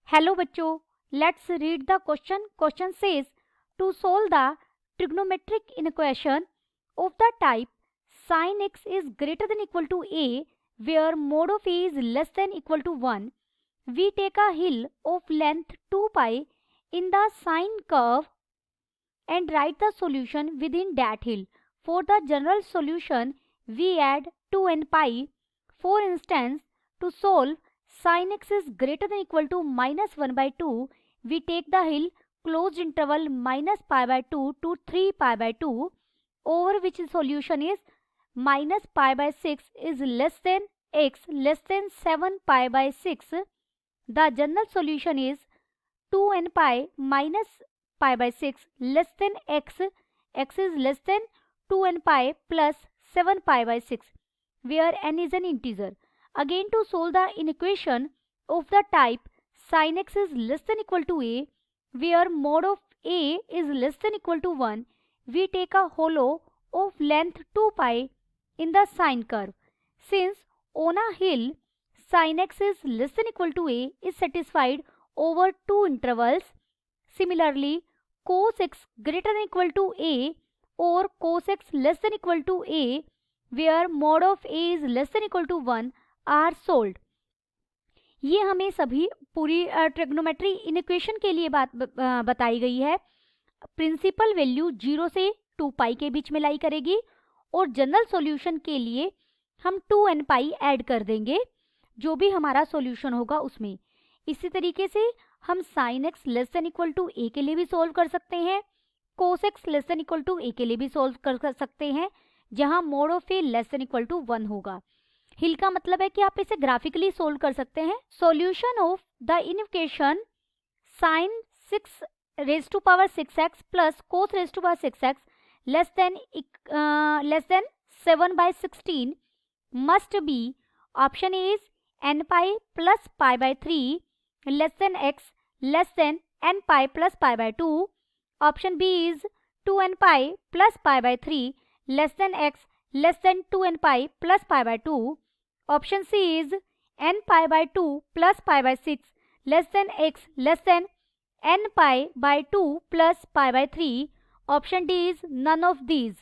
Hello बच्चों, let's read the question. Question says to solve the trigonometric equation of the type sin x is greater than equal to a where mod of a is less than equal to 1, we take a hill of length 2 pi in the sine curve and write the solution within that hill. For the general solution, we add 2 and pi. For instance, to solve sin x is greater than equal to minus 1 by 2, we take the hill closed interval minus pi by 2 to 3 pi by 2, over which solution is minus pi by 6 is less than x less than 7 pi by 6. The general solution is 2 n pi minus pi by 6 less than x is less than 2 n pi plus 7 pi by 6, where n is an integer. Again, to solve the inequation of the type sin x is less than equal to a where mod of a is less than equal to 1, we take a hollow of length 2 pi in the sine curve. Since on a hill sin x is less than equal to a is satisfied over two intervals, similarly cos x greater than equal to a or cos x less than equal to a where mod of a is less than equal to 1 are solved. ये हमें सभी पूरी trigonometry equation के लिए बात बताई गई है. प्रिंसिपल वैल्यू 0 से 2 पाई के बीच में लाई करेगी और जनरल सॉल्यूशन के लिए हम 2n पाई ऐड कर देंगे जो भी हमारा सॉल्यूशन होगा उसमें. इसी तरीके से हम sin x less than equal to a के लिए भी सोल्व कर सकते हैं, cos x less than equal to a के लिए भी सोल्व कर सकते हैं जहां mod of a less than equal to 1 होगा. हिल का मतलब है कि आप इसे ग्राफिकली सोल्व कर सकते हैं. Solution of the equation sin 6 raised to power 6x plus cos raised to power 6x less than 7 by 16 must be option A is n pi plus pi by 3 less than x less than n pi plus pi by 2. Option B is 2n pi plus pi by 3 less than x less than 2n pi plus pi by 2. Option C is n pi by 2 plus pi by 6 less than x less than n pi by 2 plus pi by 3. Option D is none of these.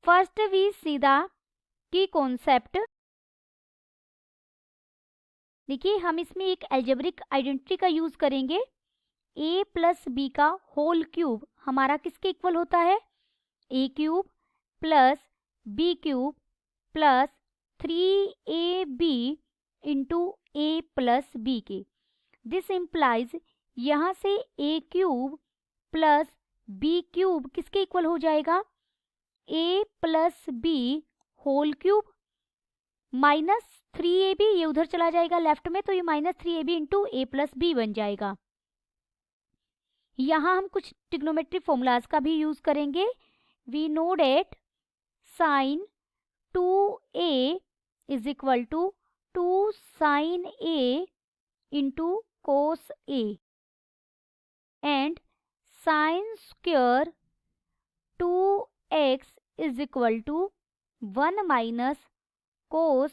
First we see the key concept. देखिए हम इसमें एक algebraic identity का use करेंगे. a plus B का whole cube हमारा किसके equal होता है? a cube plus B cube plus 3ab into a plus B के. दिस इम्प्लाइज यहाँ से a cube plus B cube किसके इक्वल हो जाएगा? a plus B whole cube minus 3ab, ये उधर चला जाएगा लेफ्ट में तो ये minus 3ab into a plus B बन जाएगा. यहाँ हम कुछ ट्रिग्नोमेट्री फॉर्मूलाज का भी यूज करेंगे. We know that sine 2a is equal to 2 sine a into cos a and sin square 2x is equal to 1 minus cos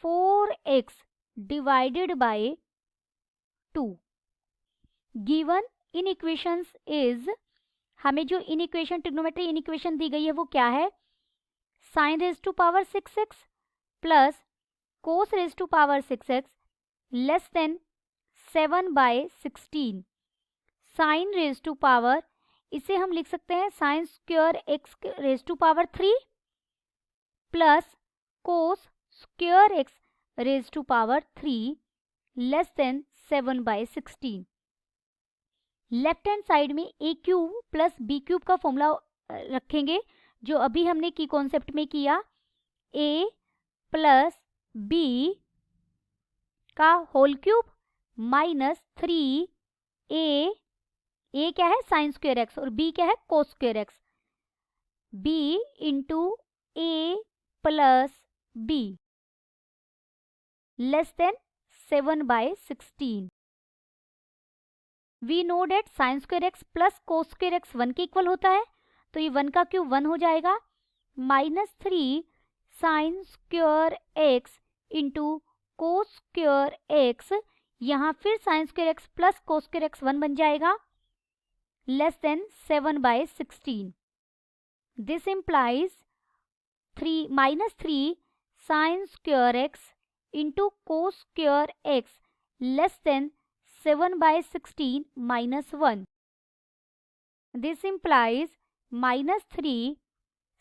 4x divided by 2. Given in equations is, हमें जो inequation trigonometry inequation दी गई है वो क्या है? sin raise to power 6x plus cos raise to power 6x less than 7 by 16. Sine raise to power, इसे हम लिख सकते हैं sine square x raise to power 3 plus cos square x raise to power 3 less than 7 by 16. Left hand side में a cube plus B cube का formula रखेंगे जो अभी हमने की कॉन्सेप्ट में किया. a प्लस बी का whole cube minus 3a, a क्या है? साइन स्क्वायर एक्स और b क्या है? Cos square X. b into a plus b less than 7 by 16. We know that sine square X plus cos square X 1 के equal होता है तो ये 1 का क्यूब 1 हो जाएगा. Minus 3 sign square x into cos square x, यहाँ फिर sign square X plus cos square X 1 बन जाएगा, less than 7/16. This implies -3 sign square x into cos square x less than 7/16 -1. This implies -3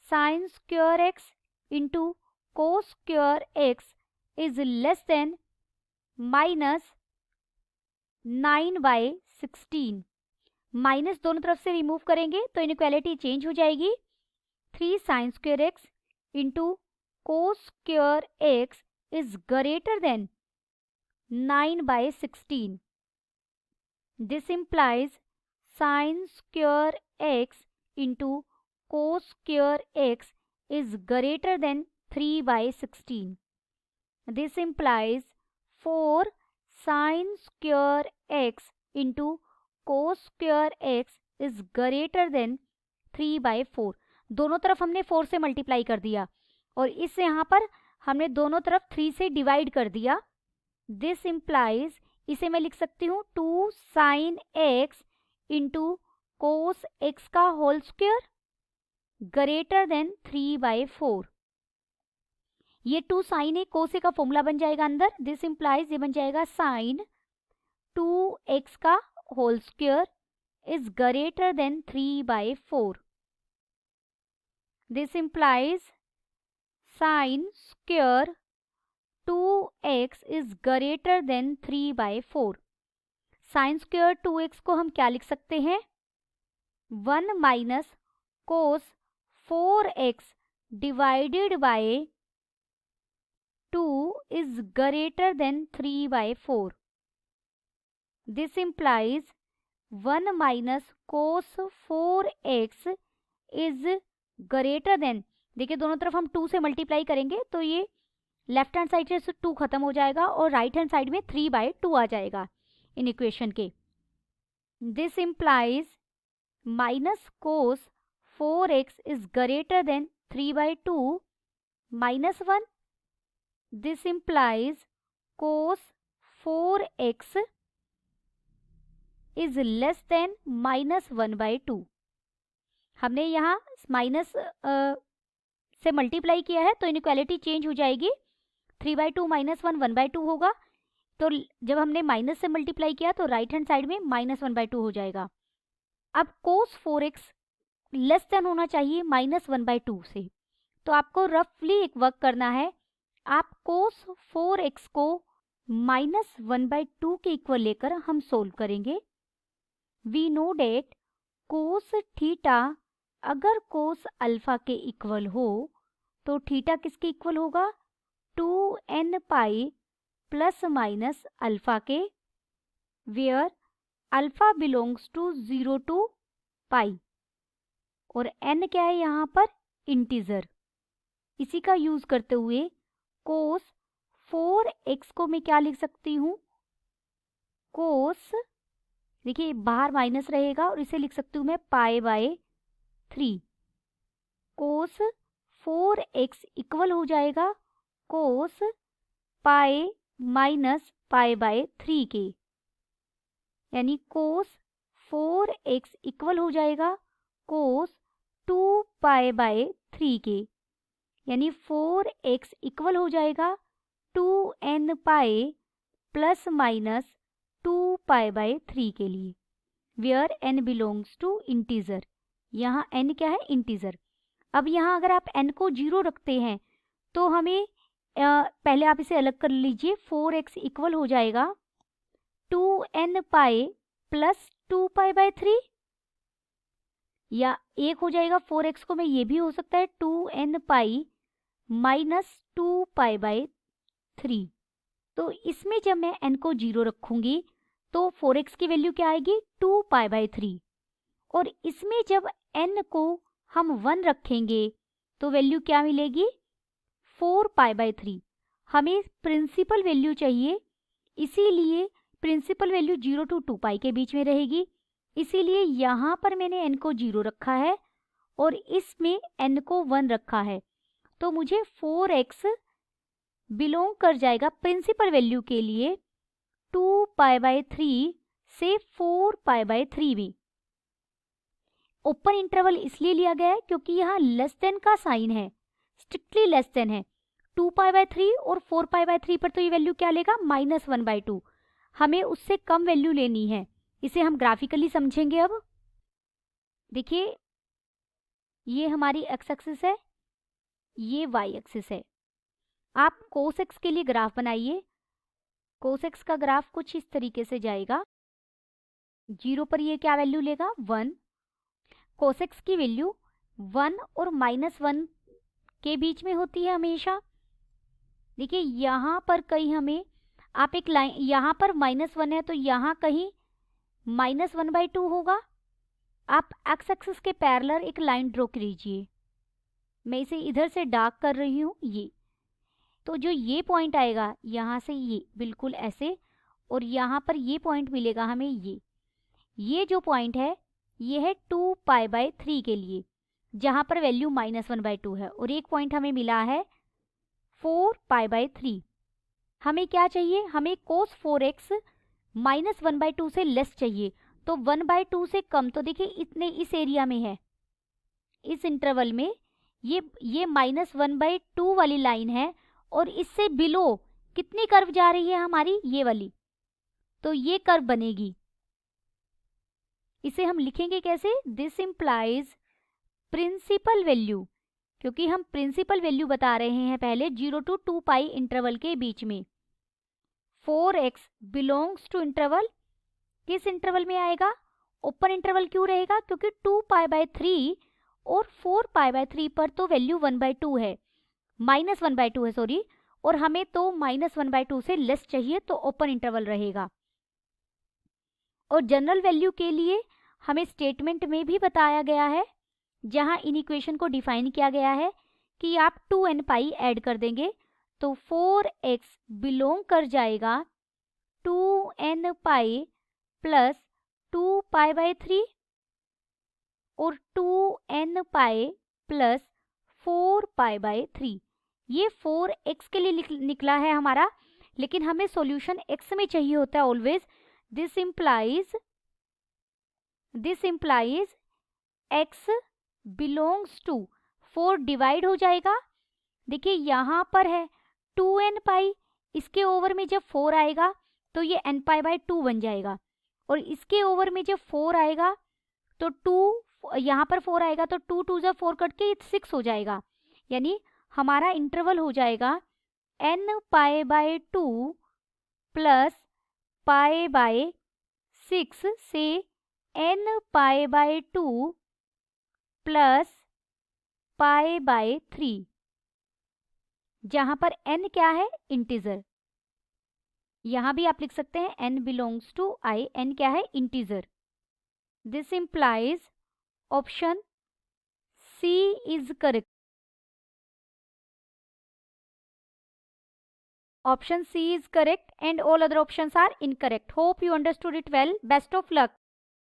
sin square x into cos square x is less than -9/16. Minus दोनों तरफ से remove करेंगे तो inequality change हो जाएगी. 3 sin square x into cos square x is greater than 9/16. This implies sin square x into cos square x is greater than 3/16. This implies 4 sin square x into cos square x is greater than 3/4. दोनों तरफ हमने 4 से multiply कर दिया और इस यहाँ पर हमने दोनों तरफ 3 से डिवाइड कर दिया. दिस इम्प्लाइज, इसे मैं लिख सकती हूँ 2 sin x into cos x का होल स्क्वायर ग्रेटर देन 3/4. ये 2 साइन है, कोस का फॉर्मूला बन जाएगा अंदर. दिस इम्प्लाइज ये बन जाएगा साइन 2x का whole square is greater than 3/4. This implies sine square 2x is greater than 3/4. Sine square 2x को हम क्या लिख सकते हैं? 1 minus cos 4x divided by 2 is greater than 3/4. This implies 1 minus cos 4x is greater than, देखिए दोनों तरफ हम 2 से मल्टीप्लाई करेंगे तो ये लेफ्ट हैंड साइड से 2 खत्म हो जाएगा और राइट हैंड साइड में 3/2 आ जाएगा इन इक्वेशन के. This implies minus cos 4x is greater then 3/2 -1. This implies cos 4x is less than -1/2. हमने यहाँ माइनस से मल्टीप्लाई किया है तो इनइक्वालिटी चेंज हो जाएगी. 3/2 -1 1/2 होगा. तो जब हमने माइनस से मल्टीप्लाई किया तो राइट हैंड साइड में -1/2 हो जाएगा. अब कोस 4x लेस देन होना चाहिए -1/2 से. तो आपको रफली एक वर्क करना है. आप कोस 4x को -1/2 के इक्वल लेकर हम सोल्व करेंगे. We know that cos theta अगर कोस अल्फा के इक्वल हो तो थीटा किसके इक्वल होगा? 2n pi plus minus alpha के, where alpha belongs to 0 to pi और n क्या है यहाँ पर? इंटीजर. इसी का यूज करते हुए कोस 4x को मैं क्या लिख सकती हूँ? कोस, देखिए बाहर माइनस रहेगा और इसे लिख सकती हूँ मैं π/3. कोस 4x इक्वल हो जाएगा कोस पाई माइनस π/3 के, यानी कोस 4x इक्वल हो जाएगा कोस 2π/3 के, यानी 4x इक्वल हो जाएगा 2n पाई प्लस माइनस 2π/3 के लिए, where n belongs to integer. यहाँ n क्या है? इंटीजर. अब यहाँ अगर आप n को 0 रखते हैं तो हमें पहले आप इसे अलग कर लीजिए. 4x इक्वल हो जाएगा 2n पाई प्लस 2π/3 या एक हो जाएगा 4x को मैं ये भी हो सकता है 2n पाई माइनस 2π/3. तो इसमें जब मैं n को 0 रखूंगी तो 4x की वैल्यू क्या आएगी? 2π/3. और इसमें जब n को हम 1 रखेंगे तो वैल्यू क्या मिलेगी? 4π/3. हमें प्रिंसिपल वैल्यू चाहिए, इसीलिए प्रिंसिपल वैल्यू 0 to 2π के बीच में रहेगी. इसीलिए यहाँ पर मैंने n को 0 रखा है और इसमें n को 1 रखा है. तो मुझे 4x बिलोंग कर जाएगा प्रिंसिपल वैल्यू के लिए 2π/3 से 4π/3 भी। ओपन इंटरवल इसलिए लिया गया है क्योंकि यहाँ लेस देन का साइन है, स्ट्रिक्टली लेस देन है। 2π/3 और 4π/3 पर तो ये वैल्यू क्या लेगा, -1/2। हमें उससे कम वैल्यू लेनी है। इसे हम ग्राफिकली समझेंगे। अब देखिए, ये हमारी एक्स एक्सिस है, ये वाई एक्सिस है। आप कोस एक्स के लिए ग्राफ बनाइए। कोस एक्स का ग्राफ कुछ इस तरीके से जाएगा। 0 पर ये क्या वैल्यू लेगा, 1। कोस एक्स की वैल्यू 1 और -1 के बीच में होती है हमेशा। देखिए यहाँ पर कहीं हमें, आप एक लाइन, यहाँ पर -1 है तो यहाँ कहीं -1/2 होगा। आप एक्स एक्सिस के पैरेलल एक लाइन ड्रॉ कीजिए। मैं इसे इधर से डार्क कर रही हूँ। ये तो जो ये पॉइंट आएगा यहाँ से, ये बिल्कुल ऐसे, और यहाँ पर ये पॉइंट मिलेगा हमें। ये जो पॉइंट है ये है 2π/3 के लिए, जहाँ पर वैल्यू -1/2 है, और एक पॉइंट हमें मिला है 4π/3। हमें क्या चाहिए, हमें cos 4x -1/2 से लेस चाहिए। तो 1/2 से कम, तो देखिए इतने इस एरिया में है, इस इंटरवल में ये -1/2 वाली लाइन है, और इससे बिलो कितनी कर्व जा रही है हमारी, ये वाली। तो ये कर्व बनेगी। इसे हम लिखेंगे कैसे, दिस इंप्लाइज प्रिंसिपल वैल्यू, क्योंकि हम प्रिंसिपल वैल्यू बता रहे हैं पहले 0 to 2π इंटरवल के बीच में। 4x बिलोंग्स टू इंटरवल, किस इंटरवल में आएगा, ओपन इंटरवल क्यों रहेगा, क्योंकि 2π/3 और 4π/3 पर तो वैल्यू 1/2 है, -1/2 है सॉरी, और हमें तो -1/2 से लेस चाहिए, तो ओपन इंटरवल रहेगा। और जनरल वैल्यू के लिए हमें स्टेटमेंट में भी बताया गया है, जहां इन इक्वेशन को डिफाइन किया गया है कि आप 2nπ ऐड कर देंगे तो 4x बिलोंग कर जाएगा 2nπ प्लस 2π/3 और 2nπ प्लस 4π/3। ये 4x के लिए निकला है हमारा, लेकिन हमें सॉल्यूशन x में चाहिए होता है always. This implies x belongs to 4 divide हो जाएगा। देखिए यहाँ पर है 2nπ, इसके ओवर में जब 4 आएगा तो ये nπ/2 बन जाएगा, और इसके ओवर में जब 4 आएगा तो 2, यहाँ पर 4 आएगा तो 2 2 4 कट के 6 हो जाएगा। यानी हमारा इंटरवल हो जाएगा nπ/2 प्लस π/6 से nπ/2 प्लस π/3, जहां पर n क्या है, इंटीजर। यहां भी आप लिख सकते हैं n belongs to i, n क्या है, integer. This implies option C is correct. Option C is correct and all other options are incorrect. Hope you understood it well. Best of luck.